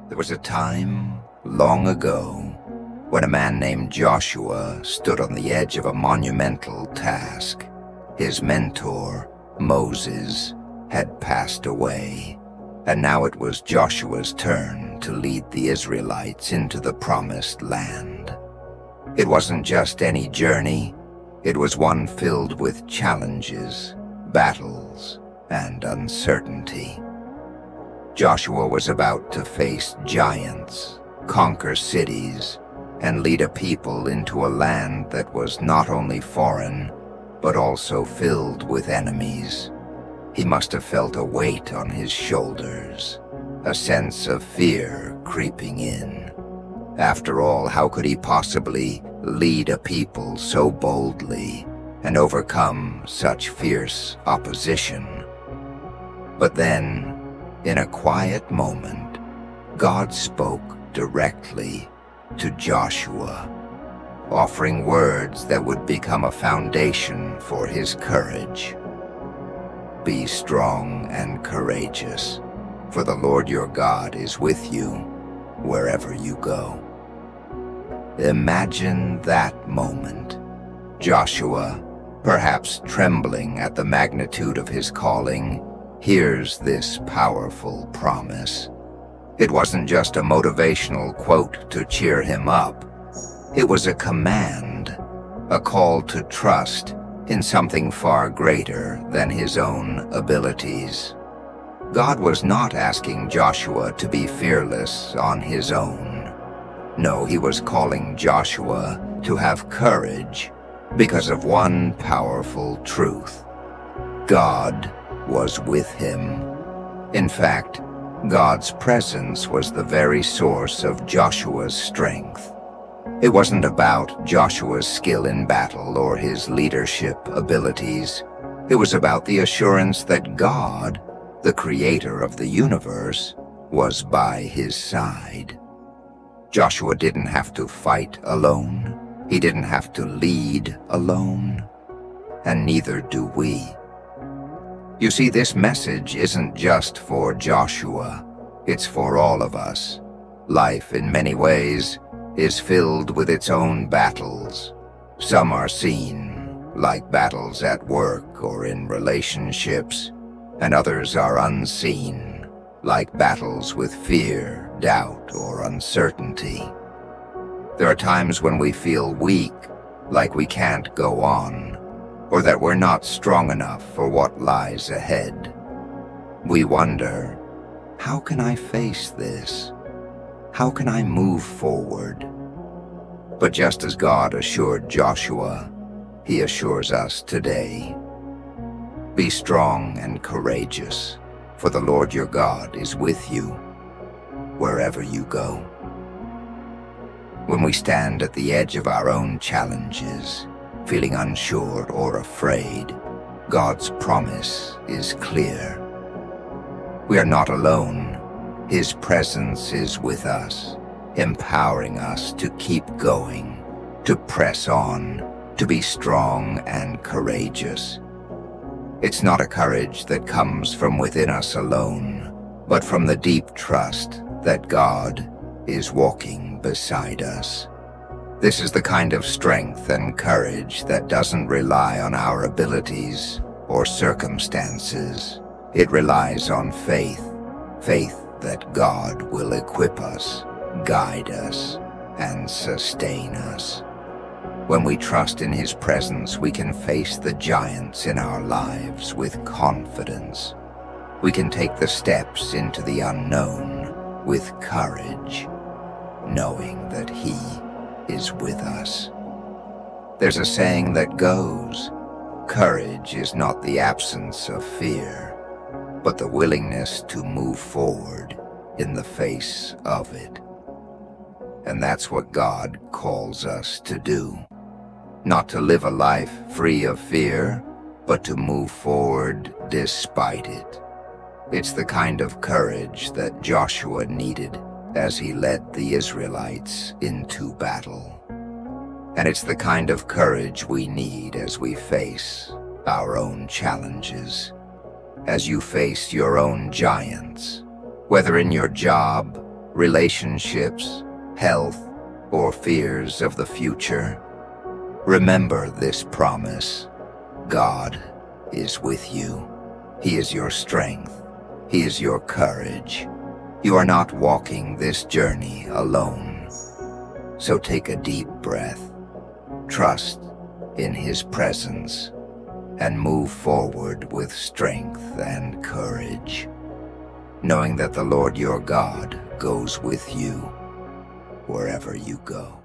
There was a time, long ago, when a man named Joshua stood on the edge of a monumental task. His mentor, Moses, had passed away, and now it was Joshua's turn to lead the Israelites into the promised land. It wasn't just any journey, it was one filled with challenges, battles, and uncertainty. Joshua was about to face giants, conquer cities, and lead a people into a land that was not only foreign, but also filled with enemies. He must have felt a weight on his shoulders, a sense of fear creeping in. After all, how could he possibly lead a people so boldly and overcome such fierce opposition? But then, in a quiet moment, God spoke directly to Joshua, offering words that would become a foundation for his courage. Be strong and courageous, for the Lord your God is with you wherever you go. Imagine that moment. Joshua, perhaps trembling at the magnitude of his calling, hears this powerful promise. It wasn't just a motivational quote to cheer him up. It was a command, a call to trust in something far greater than his own abilities. God was not asking Joshua to be fearless on his own. No, he was calling Joshua to have courage because of one powerful truth. God was with him. In fact, God's presence was the very source of Joshua's strength. It wasn't about Joshua's skill in battle or his leadership abilities. It was about the assurance that God, the creator of the universe, was by his side. Joshua didn't have to fight alone. He didn't have to lead alone. And neither do we. You see, this message isn't just for Joshua. It's for all of us. Life, in many ways, is filled with its own battles. Some are seen, like battles at work or in relationships, and others are unseen, like battles with fear, doubt, or uncertainty. There are times when we feel weak, like we can't go on, or that we're not strong enough for what lies ahead. We wonder, how can I face this? How can I move forward? But just as God assured Joshua, he assures us today. Be strong and courageous, for the Lord your God is with you wherever you go. When we stand at the edge of our own challenges, feeling unsure or afraid, God's promise is clear. We are not alone. His presence is with us, empowering us to keep going, to press on, to be strong and courageous. It's not a courage that comes from within us alone, but from the deep trust that God is walking beside us. This is the kind of strength and courage that doesn't rely on our abilities or circumstances. It relies on faith that God will equip us, guide us, and sustain us. When we trust in His presence, we can face the giants in our lives with confidence. We can take the steps into the unknown with courage, knowing that He is with us. There's a saying that goes, courage is not the absence of fear, but the willingness to move forward in the face of it. And that's what God calls us to do. Not to live a life free of fear, but to move forward despite it. It's the kind of courage that Joshua needed as he led the Israelites into battle. And it's the kind of courage we need as we face our own challenges. as you face your own giants, whether in your job, relationships, health, or fears of the future. Remember this promise. God is with you. He is your strength. He is your courage. You are not walking this journey alone. So take a deep breath, trust in His presence, and move forward with strength and courage, knowing that the Lord your God goes with you wherever you go.